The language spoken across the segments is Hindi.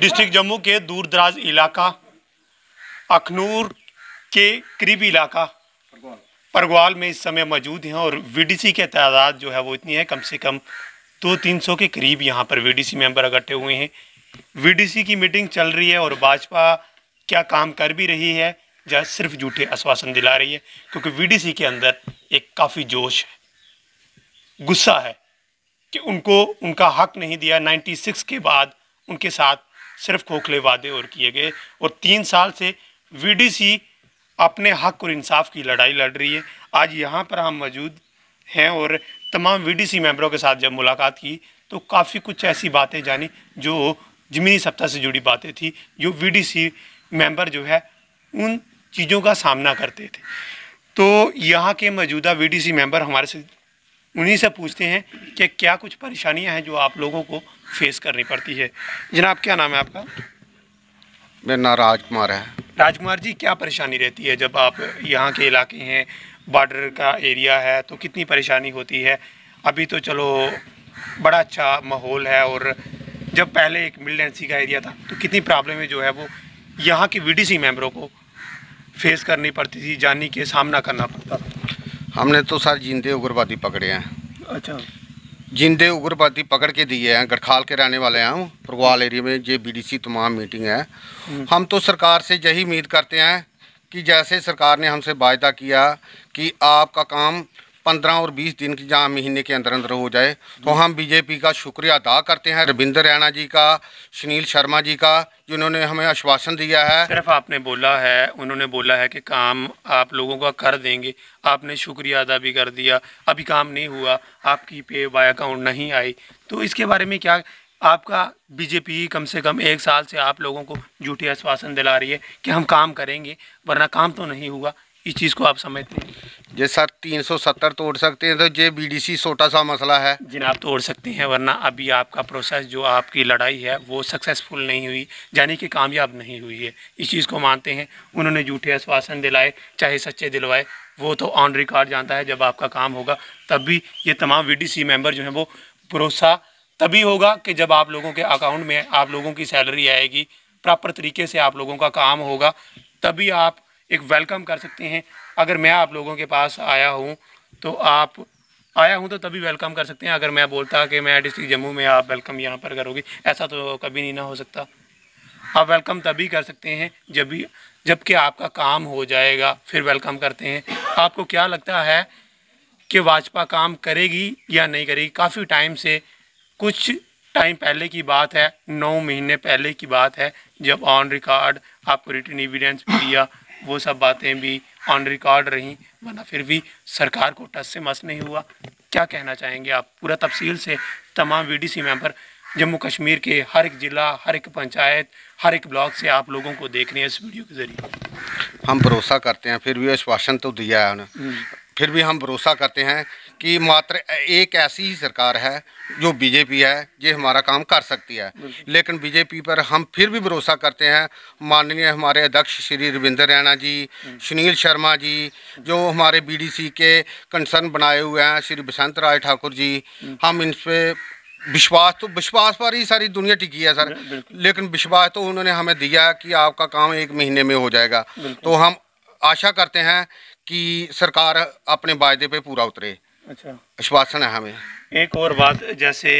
डिस्ट्रिक्ट जम्मू के दूर दराज इलाका अखनूर के करीबी इलाका परगवाल में इस समय मौजूद हैं और वीडीसी के तादाद जो है वो इतनी है, कम से कम 200-300 के करीब यहाँ पर वीडीसी मेंबर इकट्ठे हुए हैं। वीडीसी की मीटिंग चल रही है और भाजपा क्या काम कर भी रही है या सिर्फ झूठे आश्वासन दिला रही है, क्योंकि वीडीसी के अंदर एक काफ़ी जोश है, गुस्सा है कि उनको उनका हक नहीं दिया। 96 के बाद उनके साथ सिर्फ खोखले वादे और किए गए और 3 साल से वीडीसी अपने हक और इंसाफ की लड़ाई लड़ रही है। आज यहाँ पर हम मौजूद हैं और तमाम वीडीसी मेंबरों के साथ जब मुलाकात की तो काफ़ी कुछ ऐसी बातें जानी जो ज़मीनी सत्ता से जुड़ी बातें थी, जो वीडीसी मेंबर जो है उन चीज़ों का सामना करते थे। तो यहाँ के मौजूदा वीडीसी मेंबर हमारे से उन्हीं से पूछते हैं कि क्या कुछ परेशानियाँ हैं जो आप लोगों को फेस करनी पड़ती है। जनाब, क्या नाम है आपका? मेरा नाम राजकुमार है। राजकुमार जी, क्या परेशानी रहती है जब आप यहाँ के इलाके हैं, बॉर्डर का एरिया है, तो कितनी परेशानी होती है? अभी तो चलो बड़ा अच्छा माहौल है और जब पहले एक मिलिटेंसी का एरिया था तो कितनी प्रॉब्लमें जो है वो यहाँ के वीडीसी मेंबरों को फेस करनी पड़ती थी, जानी के सामना करना पड़ता था। हमने तो सर जिंदे उग्रवादी पकड़े हैं। अच्छा, जिंदे उग्रवादी पकड़ के दिए हैं। गढ़खाल के रहने वाले हैं हम, परगवाल एरिया में ये बीडीसी तमाम मीटिंग है। हम तो सरकार से यही उम्मीद करते हैं कि जैसे सरकार ने हमसे वायदा किया कि आपका काम 15 और 20 दिन की जहाँ महीने के अंदर अंदर हो जाए, तो हम बीजेपी का शुक्रिया अदा करते हैं, रविंदर रैना जी का, सुनील शर्मा जी का, जिन्होंने हमें आश्वासन दिया है। सिर्फ आपने बोला है, उन्होंने बोला है कि काम आप लोगों का कर देंगे, आपने शुक्रिया अदा भी कर दिया, अभी काम नहीं हुआ, आपकी पे बाय अकाउंट नहीं आई, तो इसके बारे में क्या आपका बीजेपी कम से कम 1 साल से आप लोगों को झूठी आश्वासन दिला रही है कि हम काम करेंगे, वरना काम तो नहीं हुआ? इस चीज़ को आप समझते हैं? ये सर 370 तोड़ सकते हैं, तो ये बीडीसी छोटा सा मसला है। जिन्हें आप तोड़ सकते हैं, वरना अभी आपका प्रोसेस जो आपकी लड़ाई है वो सक्सेसफुल नहीं हुई, यानी कि कामयाब नहीं हुई है। इस चीज़ को मानते हैं। उन्होंने झूठे आश्वासन दिलाए, चाहे सच्चे दिलवाए, वो तो ऑन रिकॉर्ड जानता है। जब आपका काम होगा तब भी ये तमाम वीडीसी मेंबर जो हैं वो भरोसा तभी होगा कि जब आप लोगों के अकाउंट में आप लोगों की सैलरी आएगी, प्रॉपर तरीके से आप लोगों का काम होगा, तभी आप एक वेलकम कर सकते हैं। अगर मैं आप लोगों के पास आया हूं तो तभी वेलकम कर सकते हैं। अगर मैं बोलता कि मैं डिस्ट्रिक्ट जम्मू में, आप वेलकम यहां पर करोगे, ऐसा तो कभी नहीं ना हो सकता। आप वेलकम तभी कर सकते हैं जबकि आपका काम हो जाएगा, फिर वेलकम करते हैं। आपको क्या लगता है कि भाजपा काम करेगी या नहीं करेगी? काफ़ी टाइम से, कुछ टाइम पहले की बात है, 9 महीने पहले की बात है, जब ऑन रिकॉर्ड आपको रिटन एविडेंस भी दिया, वो सब बातें भी ऑन रिकॉर्ड रहीं, वरना फिर भी सरकार को टच से मस नहीं हुआ। क्या कहना चाहेंगे आप पूरा तफसील से? तमाम वीडीसी मेंबर जम्मू कश्मीर के हर एक ज़िला, हर एक पंचायत, हर एक ब्लॉक से आप लोगों को देख रहे हैं इस वीडियो के ज़रिए। हम भरोसा करते हैं, फिर भी आश्वासन तो दिया है उन्होंने, फिर भी हम भरोसा करते हैं कि मात्र एक ऐसी ही सरकार है जो बीजेपी है, ये हमारा काम कर सकती है। लेकिन बीजेपी पर हम फिर भी भरोसा करते हैं। माननीय हमारे अध्यक्ष श्री रविंदर रैना जी, सुनील शर्मा जी, जो हमारे बीडीसी के कंसर्न बनाए हुए हैं, श्री बसंत राय ठाकुर जी, हम इन पर विश्वास पर ही सारी दुनिया टिकी है सर। लेकिन विश्वास तो उन्होंने हमें दिया कि आपका काम 1 महीने में हो जाएगा। तो हम आशा करते हैं कि सरकार अपने वायदे पे पूरा उतरे। अच्छा, आश्वासन है हमें। एक और बात, जैसे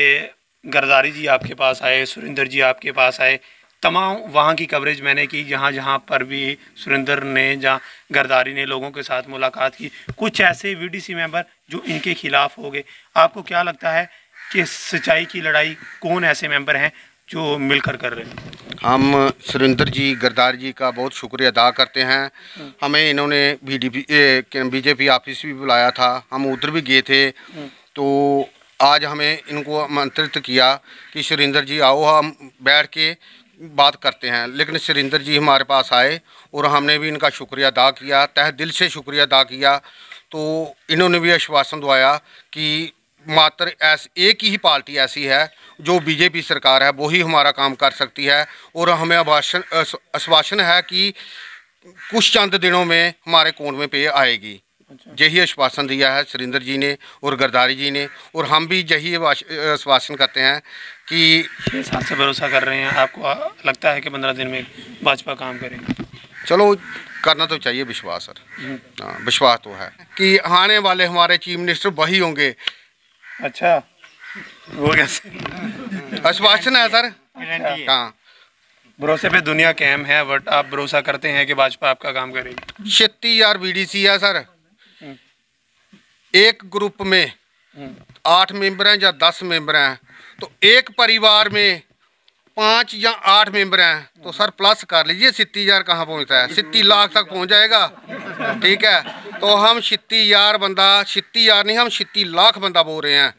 गरदारी जी आपके पास आए, सुरेंद्र जी आपके पास आए, तमाम वहाँ की कवरेज मैंने की, जहाँ पर भी सुरेंद्र ने, जहाँ गरदारी ने लोगों के साथ मुलाकात की, कुछ ऐसे वीडीसी मेंबर जो इनके खिलाफ हो गए। आपको क्या लगता है कि सच्चाई की लड़ाई कौन ऐसे मेंबर हैं जो मिलकर कर रहे हैं? हम सुरेंद्र जी, गरदारी जी का बहुत शुक्रिया अदा करते हैं। हमें इन्होंने बीजेपी ऑफिस भी बुलाया था, हम उधर भी गए थे। तो आज हमें इनको आमंत्रित किया कि सुरेंद्र जी आओ, हम बैठ के बात करते हैं। लेकिन सुरेंद्र जी हमारे पास आए और हमने भी इनका शुक्रिया अदा किया, तहे दिल से शुक्रिया अदा किया। तो इन्होंने भी आश्वासन दिलाया कि मात्र एक ही पार्टी ऐसी है जो बीजेपी सरकार है, वही हमारा काम कर सकती है। और हमें आश्वासन है कि कुछ चंद दिनों में हमारे अकाउंट में पे आएगी। यही आश्वासन दिया है सुरेंद्र जी ने और गरदारी जी ने, और हम भी यही आश्वासन करते हैं कि 6 साल से भरोसा कर रहे हैं। आपको लगता है कि 15 दिन में भाजपा काम करेगी? चलो करना तो चाहिए विश्वास सर। हाँ, विश्वास तो है कि आने वाले हमारे चीफ मिनिस्टर वही होंगे। अच्छा, वो कैसे? आश्वासन है सर। हाँ, भरोसे पे दुनिया कायम है, बट आप भरोसा करते हैं कि भाजपा आपका काम करेगी? 36,000 BDC है सर। एक ग्रुप में 8 मेंबर हैं या 10 मेंबर हैं, तो एक परिवार में 5 या 8 मेंबर हैं, तो सर प्लस कर लीजिए 36,000 कहाँ पहुँचता है? 36 लाख तक पहुँच जाएगा। ठीक है, तो हम 36,000 बंदा, 36,000 नहीं, हम 36 लाख बंदा बोल रहे हैं।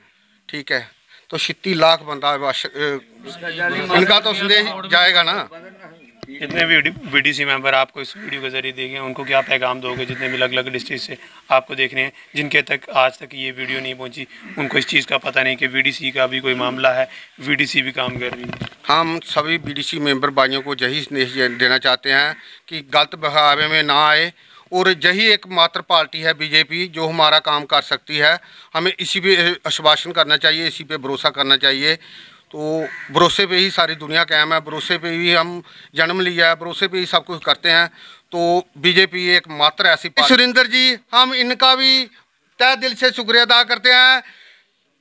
ठीक है, तो 36 लाख बंदा इनका तो संदेश जाएगा ना। जितने भी BDC मेंबर आपको इस वीडियो के जरिए देखें, उनको क्या पैगाम दोगे? जितने भी अलग अलग डिस्ट्रिक्ट से आपको देख रहे हैं, जिनके तक आज तक ये वीडियो नहीं पहुंची, उनको इस चीज़ का पता नहीं कि BDC का भी कोई मामला है, BDC भी काम कर रही है। हम सभी BDC मेंबर भाइयों को यही संदेश देना चाहते हैं कि गलत बहावे में ना आए, और यही एक मात्र पार्टी है बीजेपी जो हमारा काम कर सकती है। हमें इसी पे आश्वासन करना चाहिए, इसी पे भरोसा करना चाहिए। तो भरोसे पे ही सारी दुनिया कायम है, भरोसे पे ही हम जन्म लिया है, भरोसे पे ही सब कुछ करते हैं। तो बीजेपी एक मात्र ऐसी सुरेंद्र जी, हम इनका भी तहे दिल से शुक्रिया अदा करते हैं।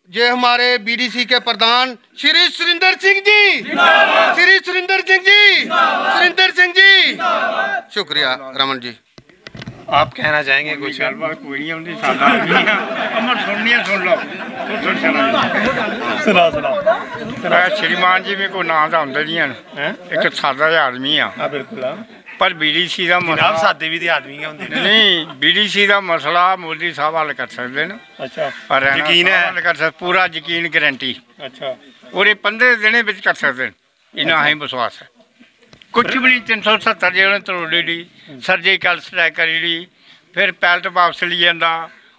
ये हमारे BDC के प्रधान श्री सुरेंद्र सिंह जी, श्री सुरेंद्र सिंह जी, सुरेंद्र सिंह जी, शुक्रिया रमन जी। आप कहना चाहेंगे कुछ? श्रीमान जी मेरे को नाम तो आंदा नहीं है, एक सादा जिहा आदमी आ, बिल्कुल, पर BDC का मसला सादे भी आदमी नहीं, BDC का मसला मोदी साहब हल कर सकते हैं। अच्छा, और यकीन है? हल कर सकते, पूरा यकीन, गारंटी। अच्छा, और ये 15 दिन में कर सकते हैं, इन्ना अं विश्वास है। कुछ भी नहीं, 370 जेल तरोड़ी ली, सर्जिकल स्ट्राइक करी ली, फिर पैलट वापस ली जाता,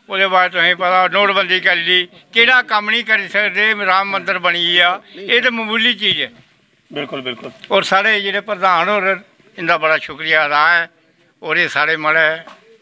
उसके बाद तुम्हें पता नोटबंदी कर ली, केड़ा काम नहीं कर सकते। राम मंदिर बनी आ, ये तो मामूली चीज़ है। बिल्कुल बिल्कुल। और साढ़े जो प्रधान और इनका बड़ा शुक्रिया अदा है, और ये सारे मड़े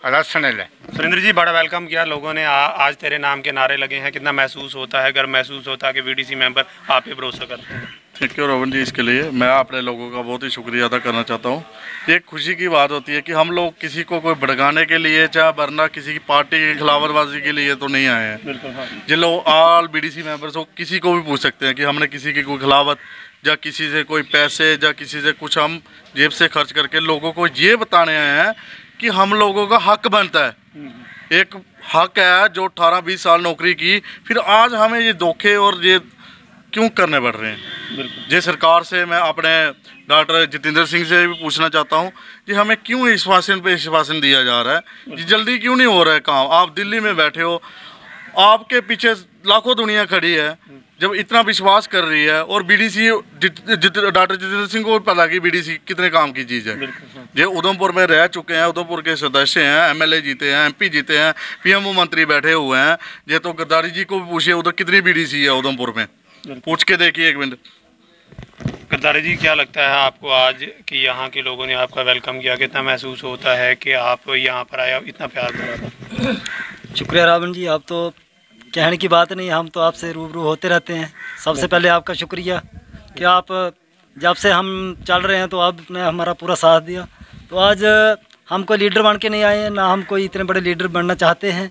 रसने ले। सुरेंद्र जी, बड़ा वेलकम किया लोगों ने, आज तेरे नाम के नारे लगे हैं, कितना महसूस होता है, गर्व महसूस होता है कि BDC मेंबर आप पे भरोसा करते हैं? थैंक यू रोहन जी, इसके लिए मैं अपने लोगों का बहुत ही शुक्रिया अदा करना चाहता हूँ। ये एक खुशी की बात होती है कि हम लोग किसी को कोई भड़काने के लिए, चाहे वरना किसी की पार्टी की खिलाफतबाजी के लिए तो नहीं आए हैं। बिल्कुल, हाँ। जिन लोग ऑल BDC मेंबर्स हो, किसी को भी पूछ सकते हैं कि हमने किसी की कोई खिलाफत या किसी से कोई पैसे या किसी से कुछ हम जेब से खर्च करके लोगों को ये बताने आए हैं कि हम लोगों का हक बनता है। एक हक है जो 18-20 साल नौकरी की, फिर आज हमें ये धोखे और ये क्यों करने पड़ रहे हैं? ये सरकार से मैं अपने डॉक्टर जितेंद्र सिंह से भी पूछना चाहता हूँ कि हमें क्यों आश्वासन पे आश्वासन दिया जा रहा है, ये जल्दी क्यों नहीं हो रहा है काम? आप दिल्ली में बैठे हो, आपके पीछे लाखों दुनिया खड़ी है, जब इतना विश्वास कर रही है, और BDC डॉक्टर जितेंद्र सिंह को पता कि BDC कितने काम की चीज़ है। ये उधमपुर में रह चुके हैं, उधमपुर के सदस्य हैं, MLA जीते हैं, MP जीते हैं, PMO मंत्री बैठे हुए हैं। ये तो गद्दारी जी को भी पूछिए उधर कितनी BDC है उधमपुर में, पूछ के देखिए एक मिनट। गद्दारी जी, क्या लगता है आपको आज कि यहाँ के लोगों ने आपका वेलकम किया? कितना महसूस होता है कि आप यहाँ पर आए, इतना प्यार मिला? शुक्रिया रावण जी, आप तो कहने की बात नहीं, हम तो आपसे रूबरू होते रहते हैं। सबसे पहले आपका शुक्रिया कि आप जब से हम चल रहे हैं तो आपने हमारा पूरा साथ दिया। तो आज हम कोई लीडर बन के नहीं आए हैं, ना हम कोई इतने बड़े लीडर बनना चाहते हैं।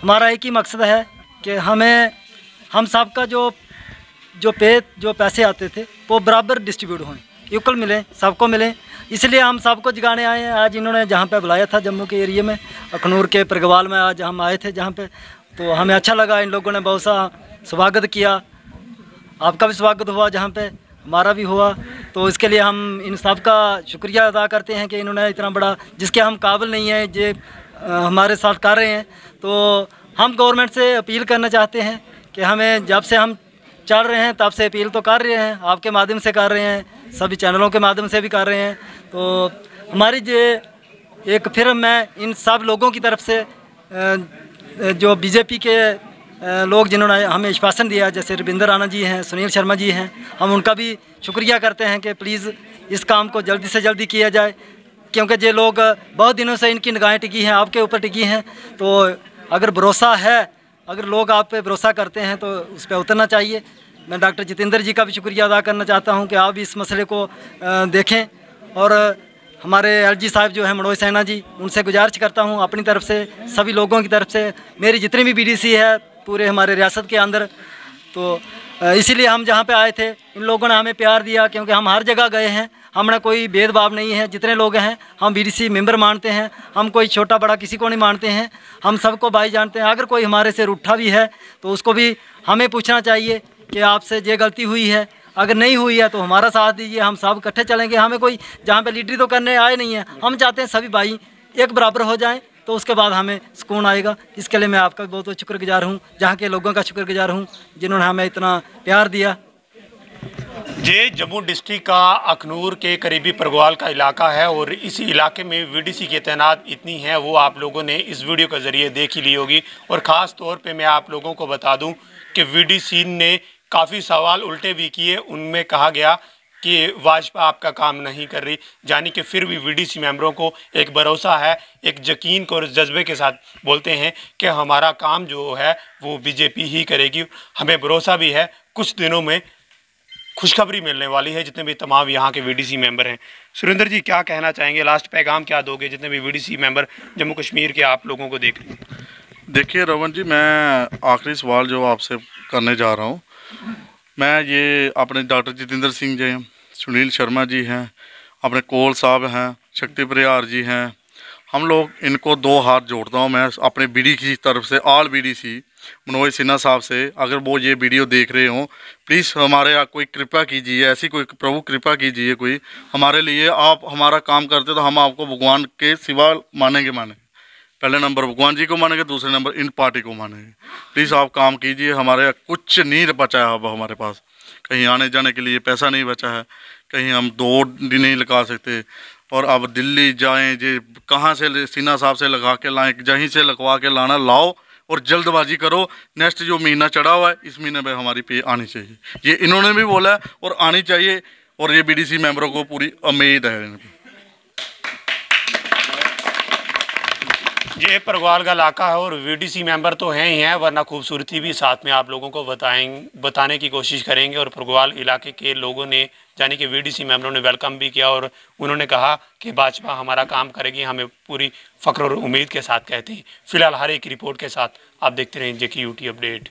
हमारा एक ही मकसद है कि हम सब का जो पैसे आते थे वो बराबर डिस्ट्रीब्यूट हों, इक्वल मिलें, सबको मिलें। इसलिए हम सबको जगाने आए हैं। आज इन्होंने जहाँ पे बुलाया था जम्मू के एरिया में, अखनूर के परगवाल में आज हम आए थे जहाँ पे, तो हमें अच्छा लगा। इन लोगों ने बहुत सा स्वागत किया, आपका भी स्वागत हुआ, जहाँ पे हमारा भी हुआ। तो इसके लिए हम इन सब का शुक्रिया अदा करते हैं कि इन्होंने इतना बड़ा, जिसके हम काबिल नहीं हैं, ये हमारे साथ कर रहे हैं। तो हम गवर्नमेंट से अपील करना चाहते हैं कि हमें, जब से हम चल रहे हैं तब से अपील तो कर रहे हैं, आपके माध्यम से कर रहे हैं, सभी चैनलों के माध्यम से भी कर रहे हैं। तो हमारी एक फिर मैं इन सब लोगों की तरफ से जो बीजेपी के लोग जिन्होंने हमें आश्वासन दिया, जैसे रविंद्र राणा जी हैं, सुनील शर्मा जी हैं, हम उनका भी शुक्रिया करते हैं कि प्लीज़ इस काम को जल्दी से जल्दी किया जाए। क्योंकि ये लोग बहुत दिनों से इनकी निगाहें टिकी हैं, आपके ऊपर टिकी हैं। तो अगर भरोसा है, अगर लोग आप पे भरोसा करते हैं तो उस पर उतरना चाहिए। मैं डॉक्टर जितेंद्र जी का भी शुक्रिया अदा करना चाहता हूं कि आप भी इस मसले को देखें, और हमारे एलजी साहब जो है मनोज सैना जी, उनसे गुजारिश करता हूं अपनी तरफ से, सभी लोगों की तरफ से, मेरी जितनी भी बीडीसी है पूरे हमारे रियासत के अंदर। तो इसीलिए हम जहाँ पे आए थे, इन लोगों ने हमें प्यार दिया, क्योंकि हम हर जगह गए हैं, हमने कोई भेदभाव नहीं है। जितने लोग हैं हम बीडीसी मेंबर मानते हैं, हम कोई छोटा बड़ा किसी को नहीं मानते हैं, हम सबको भाई जानते हैं। अगर कोई हमारे से रूठा भी है तो उसको भी हमें पूछना चाहिए कि आपसे ये गलती हुई है, अगर नहीं हुई है तो हमारा साथ दीजिए, हम सब इकट्ठे चलेंगे। हमें कोई जहाँ पे लीडरी तो करने आए नहीं हैं, हम चाहते हैं सभी भाई एक बराबर हो जाएं, तो उसके बाद हमें सुकून आएगा। इसके लिए मैं आपका बहुत बहुत शुक्रगुजार हूँ, जहाँ के लोगों का शुक्रगुजार हूँ जिन्होंने हमें इतना प्यार दिया। ये जम्मू डिस्ट्रिक्ट का अखनूर के करीबी परगवाल का इलाका है, और इसी इलाके में वीडीसी की तैनात इतनी है वो आप लोगों ने इस वीडियो के ज़रिए देख ही ली होगी। और ख़ास तौर पे मैं आप लोगों को बता दूं कि वीडीसी ने काफ़ी सवाल उल्टे भी किए। उनमें कहा गया कि भाजपा आपका काम नहीं कर रही, यानी कि फिर भी वीडीसी मेंबरों को एक भरोसा है, एक यकीन को और जज्बे के साथ बोलते हैं कि हमारा काम जो है वो बीजेपी ही करेगी। हमें भरोसा भी है कुछ दिनों में खुशखबरी मिलने वाली है जितने भी तमाम यहाँ के वीडीसी मेंबर हैं। सुरेंद्र जी क्या कहना चाहेंगे, लास्ट पैगाम क्या दोगे जितने भी वीडीसी मेंबर जम्मू कश्मीर के आप लोगों को देख रहे हैं? देखिए रवन जी, मैं आखिरी सवाल जो आपसे करने जा रहा हूँ, मैं ये अपने डॉक्टर जितेंद्र सिंह जी हैं, सुनील शर्मा जी हैं, अपने कोल साहब हैं, शक्ति परिहार जी हैं, हम लोग इनको दो हाथ जोड़ता हूँ मैं अपने बीडी की तरफ से, ऑल बीडीसी मनोज सिन्हा साहब से। अगर वो ये वीडियो देख रहे हों, प्लीज़ हमारे यहाँ कोई कृपा कीजिए, ऐसी कोई प्रभु कृपा कीजिए कोई हमारे लिए। आप हमारा काम करते तो हम आपको भगवान के सिवा मानेंगे। पहले नंबर भगवान जी को मानेंगे, दूसरे नंबर इन पार्टी को मानेंगे। प्लीज़ आप काम कीजिए, हमारे कुछ नहीं बचा है अब हमारे पास, कहीं आने जाने के लिए पैसा नहीं बचा है, कहीं हम दौड़ भी नहीं लगा सकते, और अब दिल्ली जाएं जे कहाँ से सिन्हा साहब से लगा के लाएं, जहीं से लगवा के लाना लाओ, और जल्दबाजी करो। नेक्स्ट जो महीना चढ़ा हुआ है इस महीने में हमारी पे आनी चाहिए, ये इन्होंने भी बोला है और आनी चाहिए, और ये बीडीसी मेंबरों को पूरी उम्मीद है। ये परगवाल का इलाका है और वीडीसी मेंबर तो हैं ही हैं, वरना खूबसूरती भी साथ में आप लोगों को बताने की कोशिश करेंगे। और परगवाल इलाके के लोगों ने यानी कि वीडीसी मेंबरों ने वेलकम भी किया, और उन्होंने कहा कि भाजपा हमारा काम करेगी, हमें पूरी फ़ख्र और उम्मीद के साथ कहते हैं। फिलहाल हर एक रिपोर्ट के साथ आप देखते रहें JKUT अपडेट।